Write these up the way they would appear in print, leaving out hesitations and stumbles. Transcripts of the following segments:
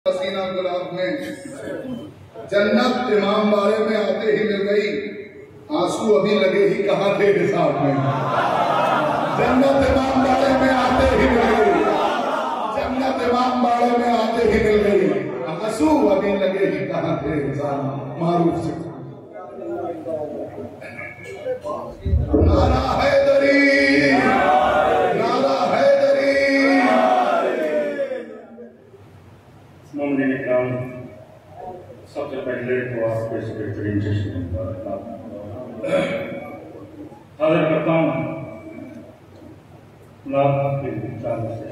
हसीना गुलाब में जन्नत इमाम बाड़े में आते ही मिल गई, आंसू अभी लगे ही कहाँ थे हिसाब में। जन्नत इमाम बाड़े में आते ही मिल गई, जन्नत इमाम बाड़े में आते ही मिल गई, आंसू अभी लगे ही कहाँ थे हिसाब में। मारूफ से नारा हैदरी, नारा हैदरी। सबसे पहले तो आपको इस बेहतरीन जश्न हाजिर करता हूँ।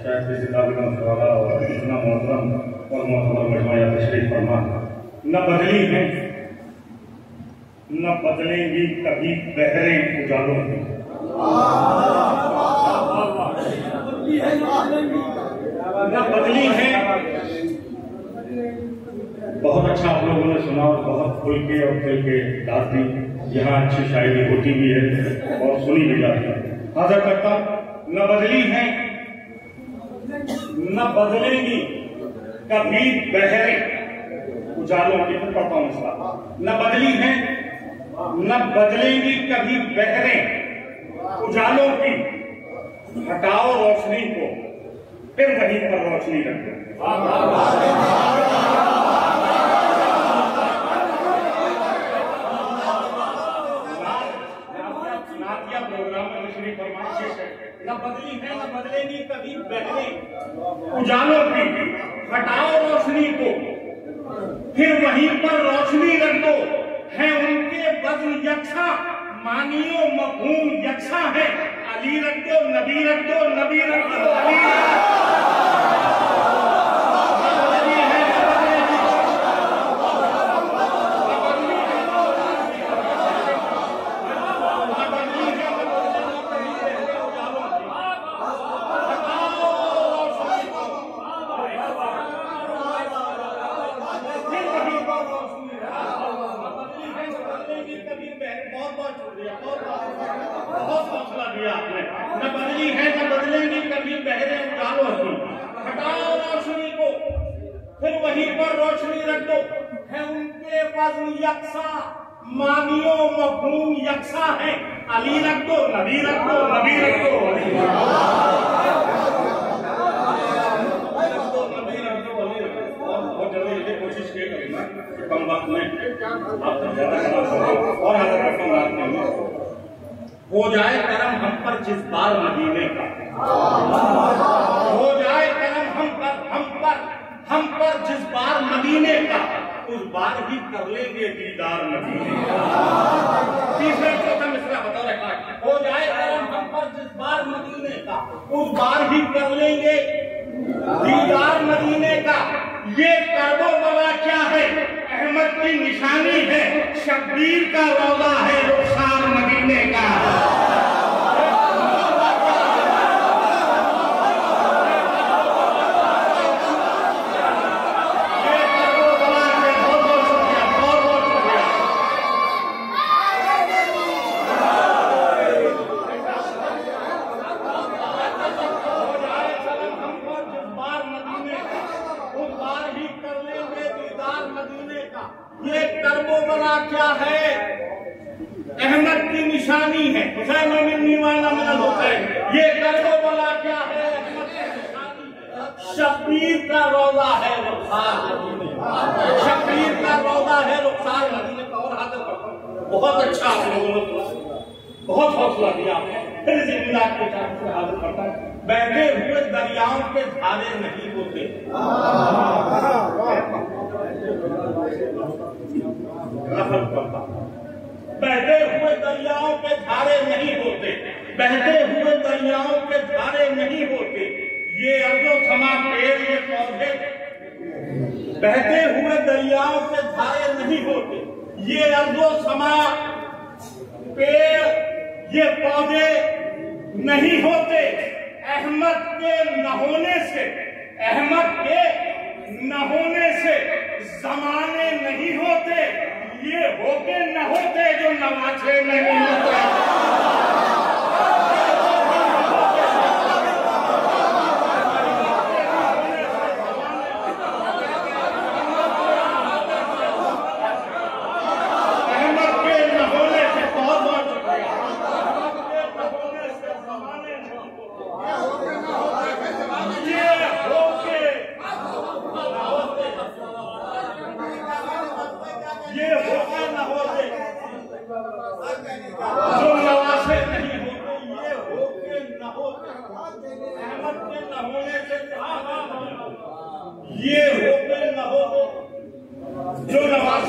शायद किसी काबिल वाला और इतना मोहतरम और मोहतरम मजमाया तशरीफ फरमा न बदली है न बदलेंगी कभी बहरें उजालों की। न बदली है। बहुत अच्छा आप लोगों ने सुना और बहुत खुल के और खेल के दाद दी। यहाँ अच्छी शायरी होती भी है और सुनी भी जाती है। हाजिर करता न बदली है न बदलेंगी कभी बहरें उजालों की। पढ़ता हूँ इसका। न बदली है न बदलेंगी कभी बहरें उजालों की। हटाओ रोशनी को फिर वहीं पर रोशनी रखो। न बदली है न बदलेगी कभी बहरें उजालों की। हटाओ रोशनी को फिर वहीं पर रोशनी रख दो। है उनके वज़्न यकसा मानियो मफ़हूम यकसा है। अली रख दो नबी रख दो, नबी रख दो अली रख दो। बहुत हौसला दिया आपने। न बदली है न बदलेंगी कभी बहरे उजालों की। हटाओ रोशनी को फिर वहीं पर रोशनी रख दो। है उनके वज़्न यकसा मानियो मफ़हूम यकसा है। अली रख दो नबी रख दो, नबी रख दो अली रख दो। बहुत जल्दी ये कोशिश किए करेंगे कि कम वक्त में आप ज्यादा और ज़्यादा रकम रात में हो जाए करम हम पर जिस बार मदीने का। हो जाए करम हम पर जिस बार मदीने का। उस बार ही कर लेंगे दीदार मदीने का। तीसरा चौथा मिसरा बताओ रखा। हो जाए करम हम पर जिस बार मदीने का। उस बार ही कर लेंगे दीदार मदीने का। ये कर्बो बला क्या है अहमद की निशानी है। शब्बीर का रौज़ा है रुखसार मदीने का। ये कर्बोबला क्या है अहमद की निशानी है। हुसैन वाला मिलन होता है। ये कर्बोबला क्या है अहमद की निशानी है। शब्बीर का रौज़ा है रुखसार मदीने का। शब्बीर का रौज़ा है रुखसार मदीने का। और हाजिर करता हूं। बहुत अच्छा आप लोगों ने बहुत हौसला दिया आपने। फिर जिंदा के टाइम से हाजिर करता हूं। बहते हुए दरियाओं के धारे नहीं होते। बहते हुए दरियाओं के धारे नहीं होते। बहते हुए दरियाओं के धारे नहीं होते। ये अर्ज़ो समा पेड़ ये पौधे। बहते हुए दरियाओं के धारे नहीं होते। ये अर्ज़ो समा पेड़ ये पौधे नहीं होते। अहमद के न होने से, अहमद के न होने से जमाने नहीं होते। ये होके न होते जो नवाजे नहीं होते।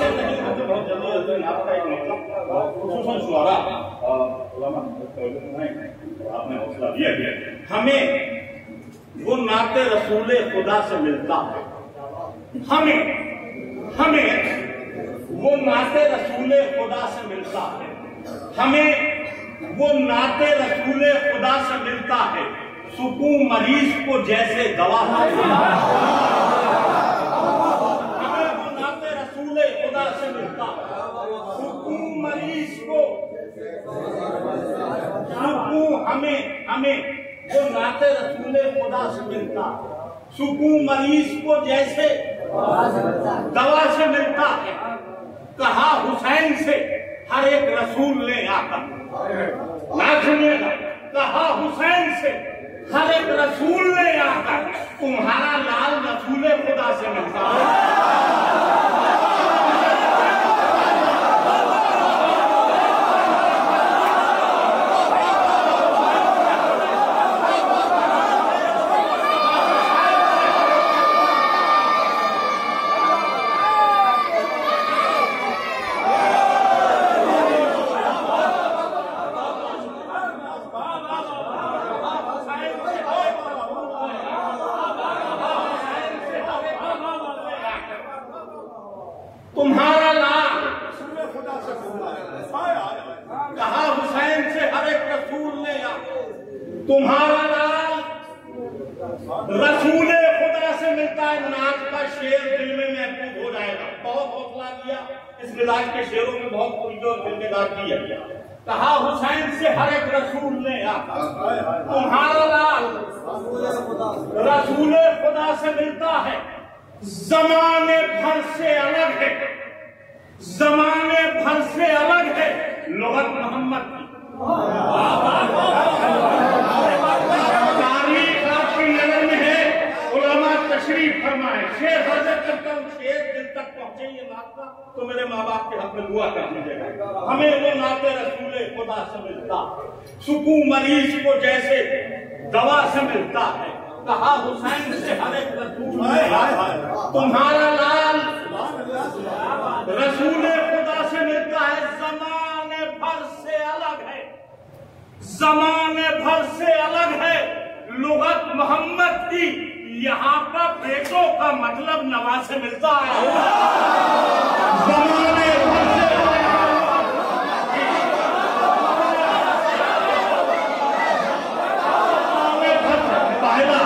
ऐसे नहीं होते बहुत जल्दी आपका एक मतलब खुसूसन शुआरा आपने हौसला दिया गया। हमें वो नाते रसूले खुदा से मिलता है, हमें वो नाते रसूले खुदा से मिलता है, हमें वो नाते रसूले खुदा से मिलता है। सुकून मरीज को जैसे दवा हमें वो नाते रसूले खुदा से मिलता है। सुकून मरीज को सुकून हमें वो नाते रसूले खुदा से मिलता है। सुकून मरीज को जैसे दवा से मिलता है। कहा हुसैन से हर एक रसूल ने आकर, ना सुनिएगा, कहा हुसैन से हर एक रसूल ने आकर तुम्हारा लाल रसूले खुदा से मिलता है। तुम्हारा लाल खुदा से कहा हुसैन से हर एक रसूल ने तुम्हारा लाल रसूले खुदा से मिलता है। नाच का शेर दिल में महफूज हो जाएगा। बहुत हौसला दिया इस मिजाज के शेरों में, बहुत पुरजोर और जिम्मेदार किया। कहा हुसैन से हर एक रसूल ने तुम्हारा लाल रसूले खुदा से मिलता है। जमाने भर से अलग है, जमाने भर से अलग है लुगत मोहम्मद की। तारीख आपकी नजर में है, उलमा तशरीफ फरमाए। शेर हजर करता हूँ, शेर दिल तक पहुंचे ये नाता तो मेरे माँ बाप के हक में दुआ कर दीजिएगा। हमें वो नाते रसूले खुदा से मिलता, सुकून मरीज को जैसे दवा से मिलता है। कहा हुसैन से हर एक रसूल तुम्हारा लाल रसूले खुदा से मिलता है। जमाने भर से अलग है, जमाने भर से अलग है लुगत मोहम्मद की। यहाँ पर बेटों का मतलब नवाज से मिलता है। जमाने भर से पहला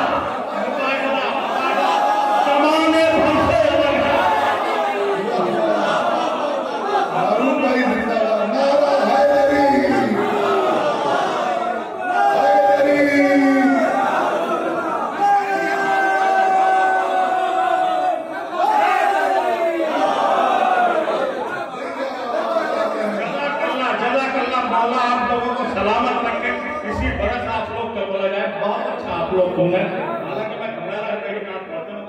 हालांकि मैं घबरा रहा कहीं नाथ पढ़ते में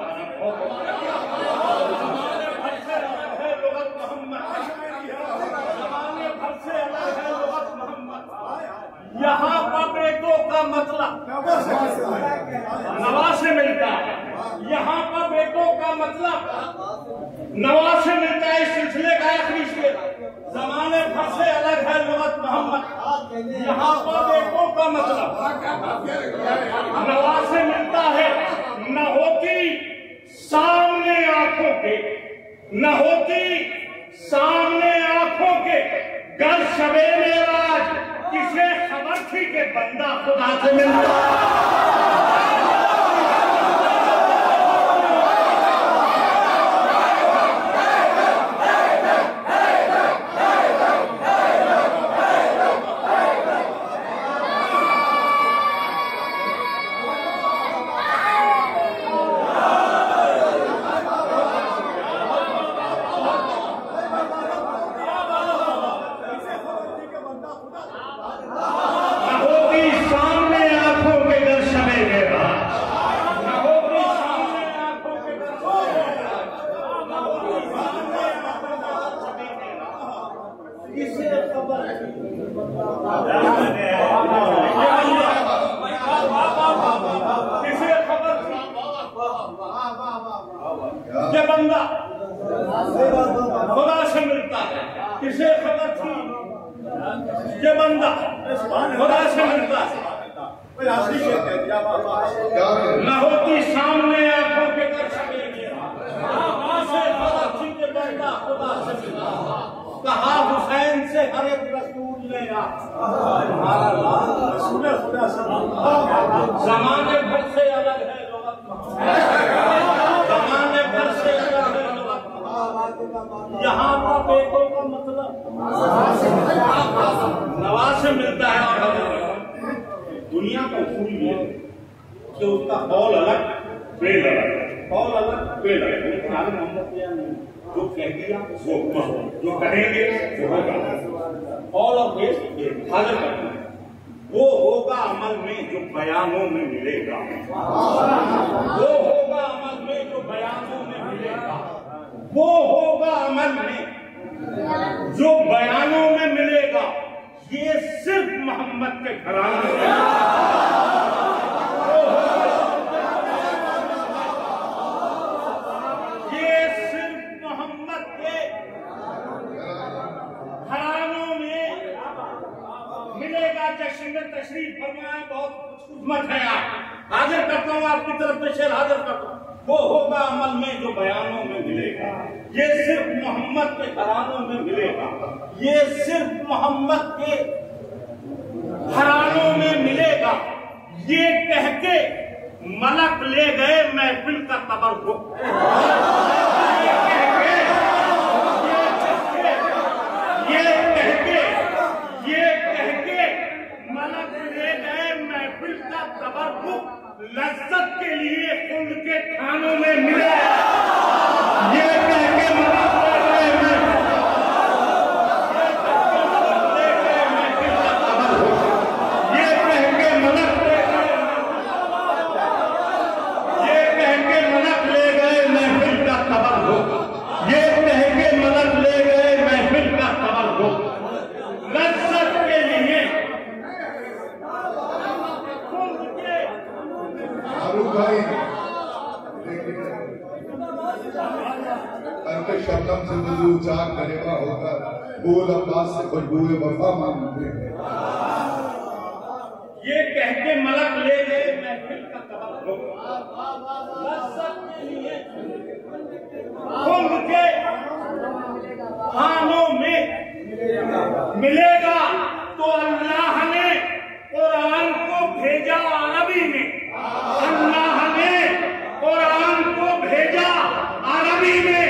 यहाँ पर बेटों का मतलब नवाज से मिलता है। यहाँ पर बेटों का मतलब नवाज से मिलता है। इस सिलसिले का आखिरी शेर, जमाने भर से अलग है लुगत मोहम्मद। यहाँ पर बेटों का मतलब नवाज से मिलता है। न होती सामने आंखों के, न होती सामने आंखों के, गर शबे मेराज किसे खबर थी कि बंदा खुदा से मिलता। खुदा से मिलता है। किसे खबर थी ये बंदा खुदा से मिलता है। न होती सामने आंखों के कर सकेंगे। किसे खबर थी ये बंदा खुदा से मिलता। कहा हुसैन से हर एक रसूल ने जमाने भर से अलग है लोग, जमाने भर से अलग है लोग। यहाँ का बेटों का मतलब नवाज से मिलता है। और दुनिया का उसूल ये कि उसका कौल अलग पेड़ अलग, कौल अलग पेड़ अलग। मोहम्मद जो कह दिया वो जो कहेंगे वो होगा। कौल और पेड़ हाजिर करना वो होगा अमल में जो बयानों में मिलेगा। वो होगा अमल में जो बयानों में मिलेगा। वो होगा अमल में जो बयानों में मिलेगा। ये सिर्फ मोहम्मद के घराने में ये सिर्फ मोहम्मद के घरानों में मिलेगा। जश्न में तशरीफ फरमाए, बहुत खुशमत है। आप हाजिर करता हूँ आपकी तरफ से शेर हाजिर करता हूँ। वो होगा अमल में जो बयानों में मिलेगा। ये सिर्फ मोहम्मद के घरानों में मिलेगा। ये सिर्फ मोहम्मद के घरानों में मिलेगा। ये कह के मलक ले गए महफिल का तबर्रुक। ये कह के मलक ले गए महफिल का तबर्रुक। लज्जत के लिए उनके खानों में मिले। ये कह के मलक ले गए महफिल का तबर्रुक। ये कह के मलक ले गए, ये कह के मलक ले गए महफिल का तबर्रुक। ये कह के मलक ले गए महफिल का तबर्रुक। लज्जत के लिए भाई करके शबनम से वजू चाक करेगा होकर बोल अब्बास से खुशबूए वफा मांगते। ये कह के मलक ले गए महफिल का तबर्रुक। लज्जत के लिए उनके खानों में मिलेगा। तो अल्लाह ने कुरान को भेजा अरबी में। अल्लाह ने कुरान को भेजा अरबी में।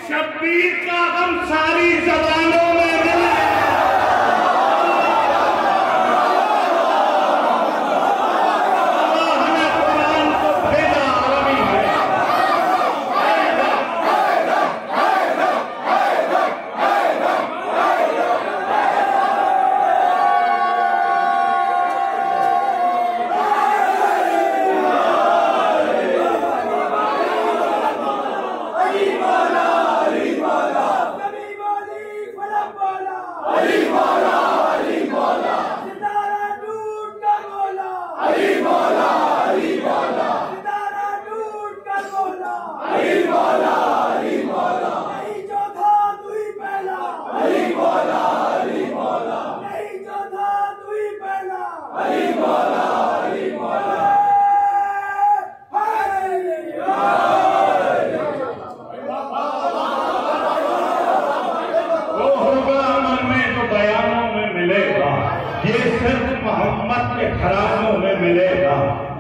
शब्बीर का गम सारी जबानों में मिले। अल्लाह ने कुरान को भेजा अरबी में।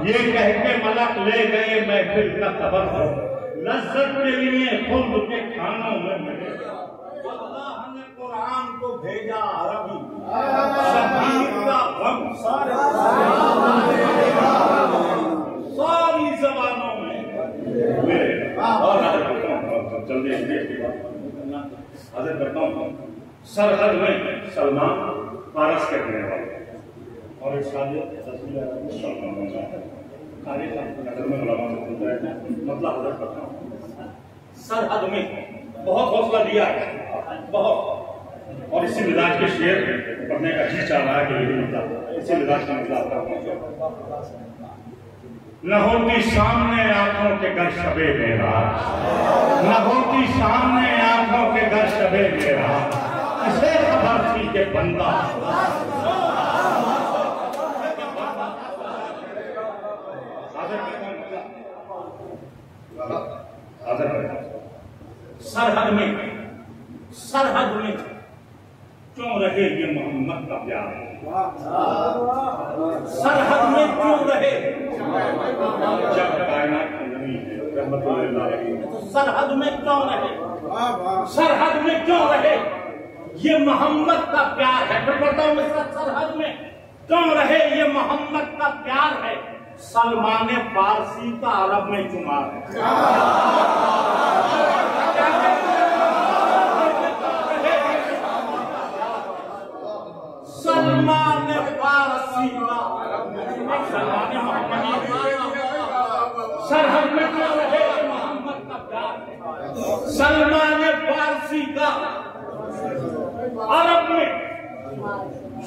ये कह के मलक ले गए महफिल का तबर्रुक। लज्जत के लिए खुद के खानों में मिले। अल्लाह ने कुरान को भेजा अरबी। शबीर का गम सारी जबानों में मिले। और जल्दी हाजिर करता हूँ। सरहद में सलमान पारस के रहने वाले और इस मतलब सरहद में बहुत हौसला दिया है, बहुत। और इसी मिजाज के शेर पढ़ने का जी चाह रहा है कि यही मतलब इसी मिजाज का मतलब न होती सामने आंखों के घर शबे मेरा, न होती होती सामने आंखों के घर शबे मेरा, इसे खबर थी के बंदा सरहद में क्यों रहे ये मोहम्मद का प्यार, सरहद में क्यों रहे जब कायनात की नबी है रहमतुल्लाह अलैहि, सरहद में क्यों रहे, सरहद में क्यों रहे ये मोहम्मद का प्यार है। मैं बताऊं इसका सरहद में क्यों रहे ये मोहम्मद का प्यार है, सलमान फारसी का अरब में शुमार है। सलमान फारसी का सरहद में क्यों रहे मोहम्मद का प्यार है, सलमान फारसी का अरब में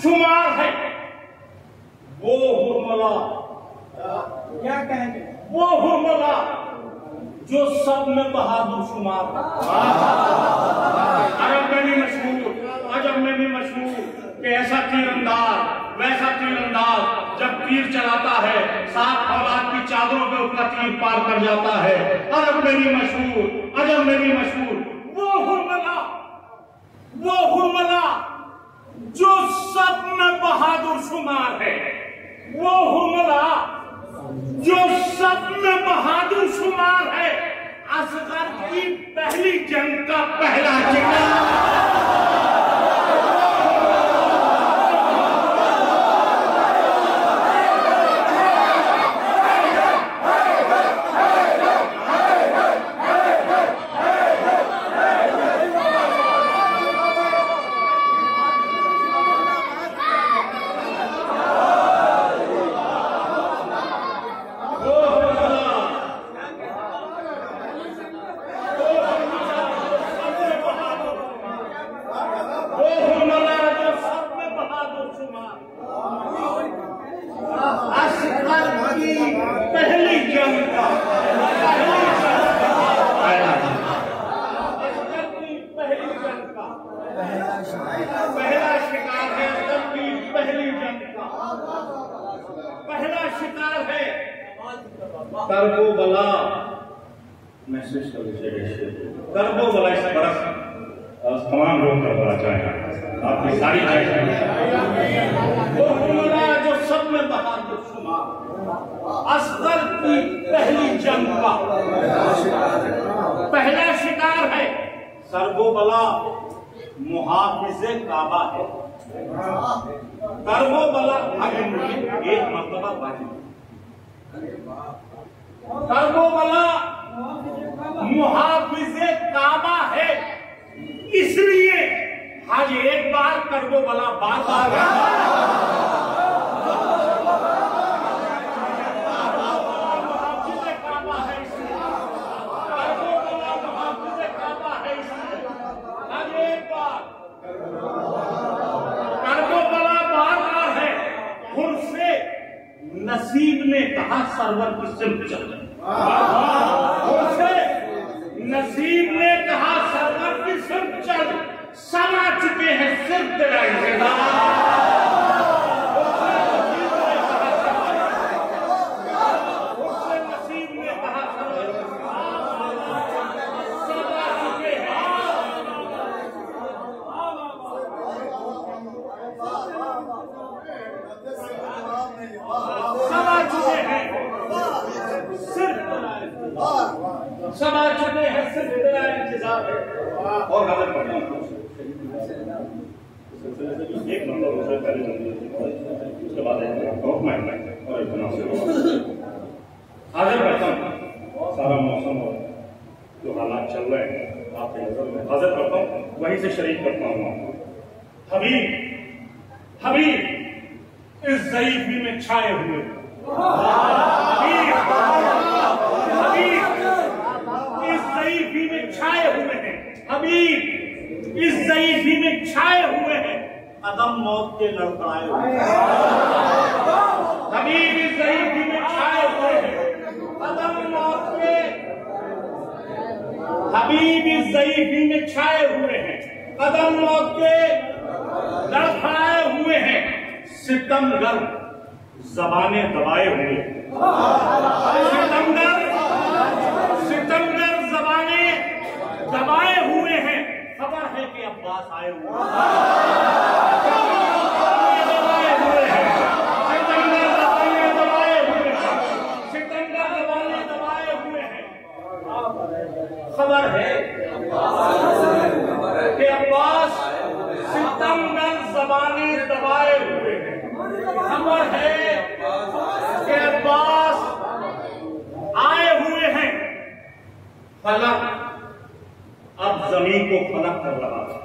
शुमार है। वो हुर्मला, क्या कहेंगे, वो हुर्मला जो सब में बहादुर शुमार है, अरब में भी मशहूर, अजम में भी मशहूर कि ऐसा तीरंदाज वैसा तीरंदाज जब तीर चलाता है 7 फौलाद की चादरों पे उसका तीर पार कर जाता है। अरब में भी मशहूर, अजम में भी मशहूर वो हुर्मला जो सब में बहादुर शुमार है, वो हुर्मला जो सब में बहादुर शुमार है। असगर की पहली जंग का पहला जिक्र करबोबला महसूस करबोबला इस बरस तमाम लोग करबला चाहें आपकी सारी जो सब में बहादुर शुमार, असगर की पहली जंग का पहला शिकार है। करबोबला मुहाफिज़े काबा है, करबोबला एक मर्तबा वाजिब, करबोबला मुहाफिज़े काबा है, इसलिए आज एक बार करबोबला बार बार नसीब ने कहा सरवर की सिर्फ चल, नसीब ने कहा सरवर की सिर्फ चल, समा चुके हैं सिर्फ तेरा इंतजार। नसीब ने कहा समा चुके हैं, समा चुके हैं सिर्फ तेरा इंतजार है। और गलत पढ़ना एक नंबर दूसरे पहले उसके बाद हाजिर करता हूँ सारा मौसम और जो हालात चल रहे हैं आपके नजर में हाजिर करता हूँ, वहीं से शरीक करता हूँ। हबीब हबीब इस ज़ईफ़ी में छाए हुए, इस ज़ईफ़ी में छाए हुए हैं, हबीब इस ज़ईफ़ी में छाए हुए हैं, कदम मौत के लड़खड़ाए हुए हैं। हबीब इस ज़ईफ़ी में छाए हुए हैं, कदम मौत के, अभी भी ज़ईफ़ी में छाए हुए हैं, कदम मौत के लड़खड़ाए हुए हैं, सितमगर ज़बाने दबाए हुए, सितमगर ज़बाने दबाए हुए हैं। खबर है कि अब्बास आए हुए हैं, दबाए हुए हैं, सितमगर ज़बाने दबाए हुए हैं, सितमगर ज़बाने दबाए हुए हैं। खबर है कि अब्बास सितमगर ज़बाने दबाए हुए हैं। खबर है कि अब्बास आए हुए हैं। फलक अब जमीन को फलक कर रहा है,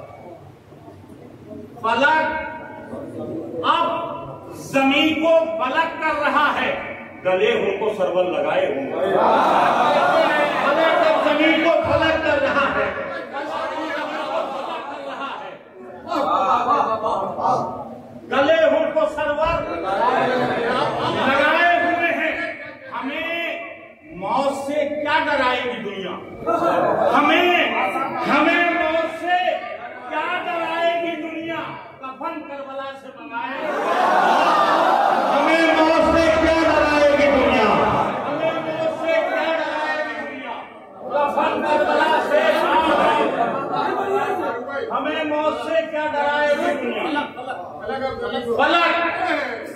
फलक अब जमीन को फलक कर रहा है। गले हो को सरवल लगाए होंगे, फलक अब जमीन को फलक कर रहा है, गले हो को सरवर लगाए हुए हैं। हमें मौत से क्या डराएगी दुनिया, हमें मौत से क्या डराएगी दुनिया। कफन करबला से मंगाए, हमें मौत से क्या डराएगी दुनिया, हमें मौत से क्या डराएगी दुनिया। कफन करबला से, हमें मौत से क्या डराएगी दुनिया। फलक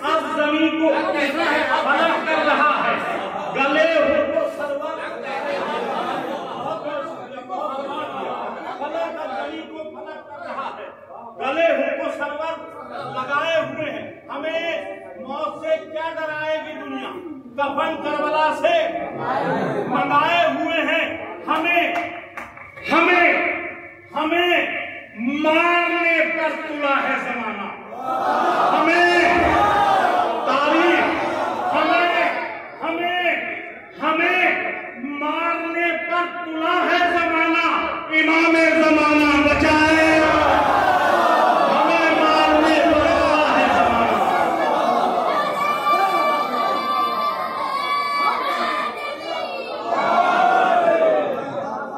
अब जमीन को फलक कर रहा है, गले हो को सरवर, फलक अब जमीन को फलक कर रहा है, गले हो को सरवर लगाए हुए हैं। हमें मौत से क्या डराएगी दुनिया। कफन करबला से मंगाए हुए हैं। हमें मारने पर तुला है जमाना, हमें तारीख, हमें मारने पर तुला है जमाना। इमामे जमाना बचाए, हमें मारने पर तुला है जमाना।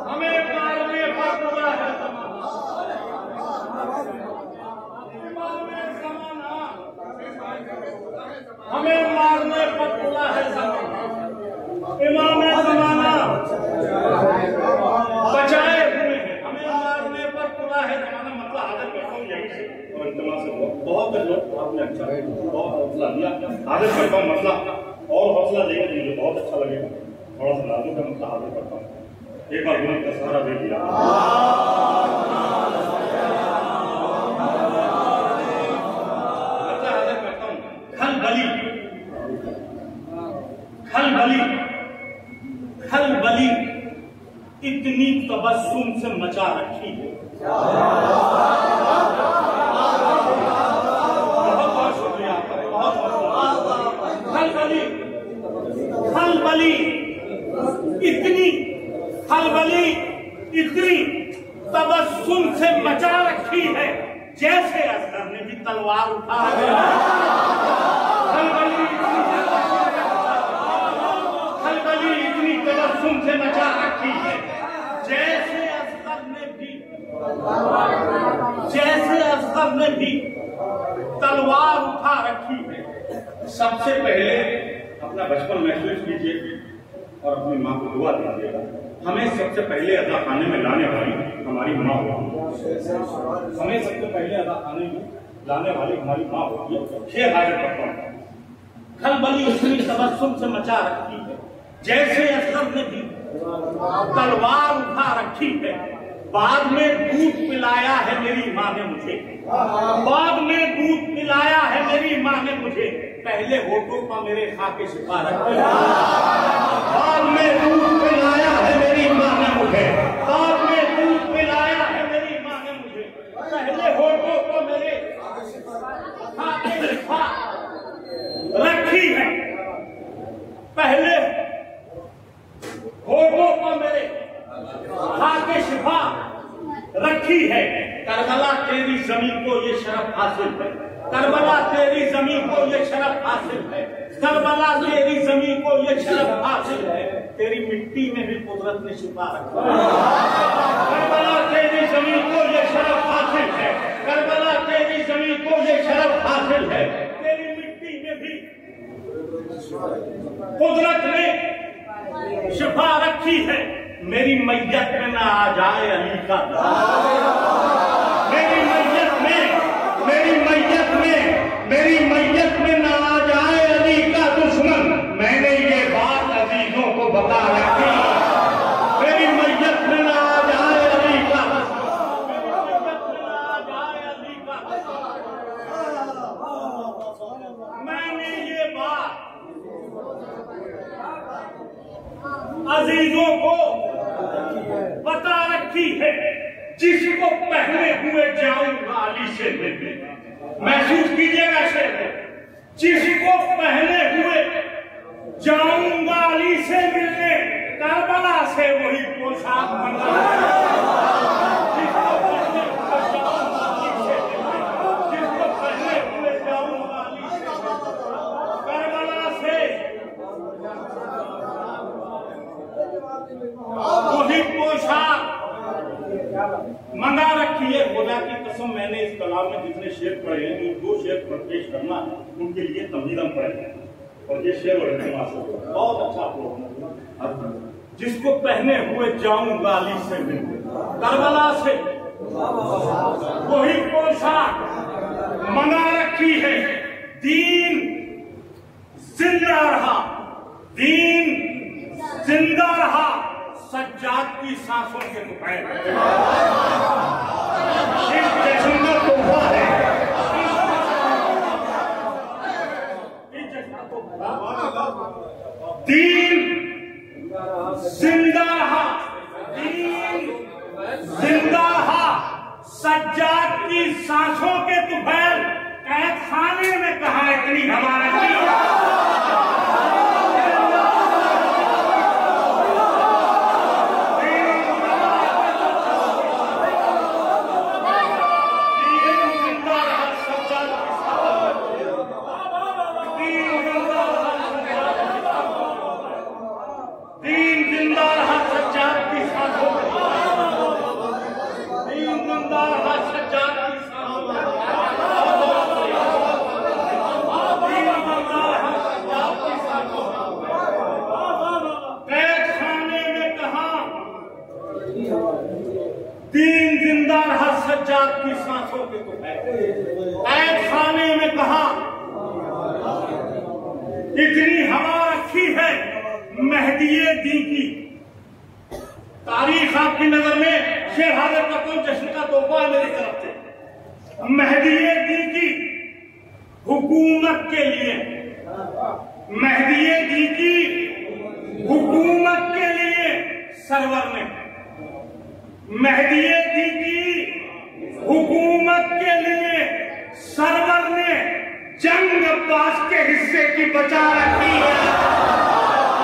हमें मारने पर तुला है जमाना। हमें मारने पर तुला है जमाना। इमाम ज़माना बचाए हुए हैं, हमें मारने पर तुला है जमाना। मतलब आदत करता हूँ यहीं से और इंतमा से बहुत लोग आपने अच्छा बहुत हौसला दिया। आदत करता हूँ मतलब और हौसला देगा तो मुझे बहुत अच्छा लगेगा। थोड़ा सा लाजू का मतलब आदत करता हूँ। एक बार गुरु का सहारा दे दिया। खलबली इतनी तबस्सुम से मचा रखी है। बहुत शुक्रिया आपका, बहुत खलबली इतनी तबस्सुम से मचा रखी है, जैसे असगर ने भी तलवार उठा है। खलबली इतनी तबस्सुम से मचा रखी है, जैसे असगर ने भी तलवार उठा रखी है। सबसे पहले अपना बचपन महसूस कीजिए और अपनी माँ को दुआ दीजिएगा। हमें सबसे पहले अदा खाने में लाने वाली हमारी माँ होती है, हमें सबसे पहले अदा खाने में लाने वाली हमारी माँ होती है। शेर हाजिर करता हूँ। खलबली इतनी तबस्सुम से मचा रखी है, जैसे असगर ने भी तलवार उठा रखी है। बाद में दूध पिलाया है मेरी माँ ने मुझे, बाद में दूध पिलाया है मेरी माँ ने मुझे। पहले होठों पर मेरे खाके छिपा रखी है, बाद में दूध पिलाया है मेरी माँ ने मुझे, बाद में दूध पिलाया है मेरी माँ ने मुझे। पहले होठों पर मेरे खाके छिपा रखी है, पहले होठों पर मेरे खाके शिफा रखी है। करबला तेरी जमीन को ये शरफ हासिल है, करबला तेरी जमीन को ये शरफ हासिल है, करबला तेरी जमीन को ये शरफ हासिल है तेरी मिट्टी में भी कुदरत ने छुपा रखा है। करबला तेरी जमीन को ये शरफ हासिल है, करबला तेरी जमीन को ये शरफ हासिल है, तेरी मिट्टी में भी कुदरत ने छुपा रखी है। मेरी मैयत में ना आ जाए अली का मेरी मैयत में ना आ जाए अली का दुश्मन। मैंने ये बात अजीजों को बता रखी, मेरी मैयत में ना आ जाए अली का, मैंने ये बात अजीजों को बता रखी है। जिसको पहले हुए जाऊंगा अली से मिलने, महसूस कीजिएगा शेर, जिसको पहले हुए जाऊंगा अली से मिलने, करबला से वही पोशाक बना, जिसको पहले हुए जाऊंगा अली से, करबला से वही पोशाक मंगा रखी है। खुदा की कसम, मैंने इस कलाम में जितने शेर पढ़े हैं, जो 2 शेर पेश करना है उनके लिए तमहीदम पढ़े, और ये शेर बहुत अच्छा प्रोग्राम। जिसको पहने हुए जाऊंगा अली से मिलने, करबला से वही पोशाक मंगा रखी है। दीन जिंदा रहा, दीन जिंदा रहा, सज्जाद की सांसों के दुपहर तोहफा है, दीन जिंदा रहा, दीन जिंदा रहा, सज्जाद की सांसों के दुपहर। कैद खाने में कहा इतनी हवा रखी, दीन जिंदा रहा, सज्जाद की सांसों के कैद खाने में कहा इतनी हवा रखी है मेहदीए दी की। तारीख आपकी नजर में शेर हाजिर करता हूं, जश्न का तोहफा मेरी तरफ से। मेहदीए दी की हुकूमत के लिए, मेहदीए दी की हुकूमत के लिए सरवर ने, मेहदीए दी की हुकूमत के लिए सरवर ने जंग अब्बास के हिस्से की बचा रखी है।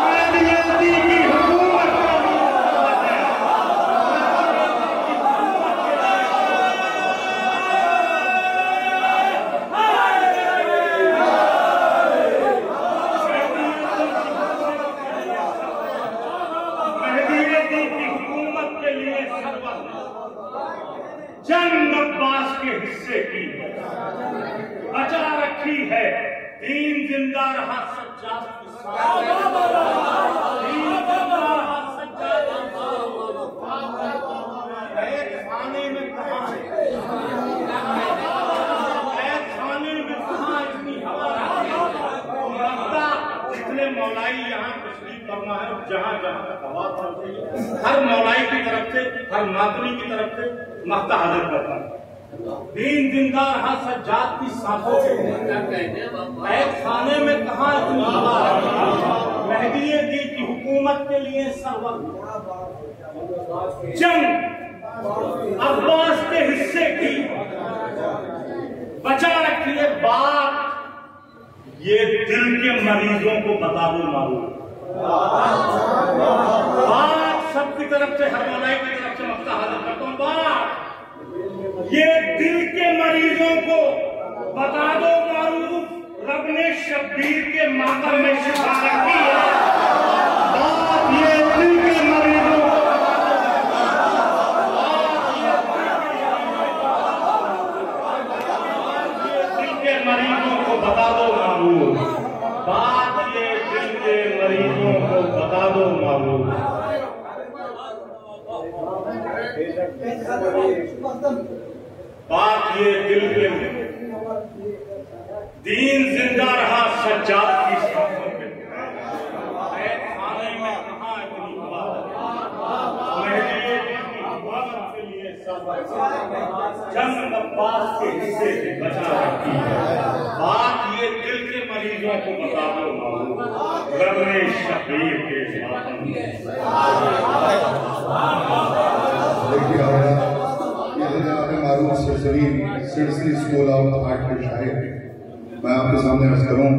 मेहदीए दी की हुकूमत जंग अब्बास के हिस्से की बचा रखी है। दीन जिंदा रहा, सज्जाद की दीन जिंदा रहा, सज्जाद कैद खाने में कहा, कैद खाने में कहा इतनी हवा रखता। जितने मौलाई यहाँ तशरीफ करना है, जहाँ जहाँ तक आवाज चल रही है, हर मौलाई की तरफ से, हर मातमी की तरफ से मख्ता हाजिर करता है। दीन जिंदा रहा, सज्जाद की सांसों के कैद खाने में कहा इतनी हवा रखी, मेहदीए दी की हुकूमत के लिए सरवर जंग अब्बास के हिस्से की बचा रखी है। बात ये दिल के मरीजों को बता दो मालूम, बात सबकी तरफ से, हर मौलाई की तरफ से मख्ता हाजिर करता हूं। बात ये दिल के मरीजों को बता दो मारूफ, रब ने शब्बीर के मातम में शिफा रखी है। बात ये बात ये दिल के दीन जिंदा रहा सज्जाद की शामत में खाने में कहा इतनी बात के लिए सब जंग अब्बास के हिस्से से बचा रखी है। बात ये दिल के मरीजों को बता दो रबने शबीर के मारूफ सिलसिली स्कूल ऑफ आर्ट के शायर मैं आपके सामने अर्ज करूं।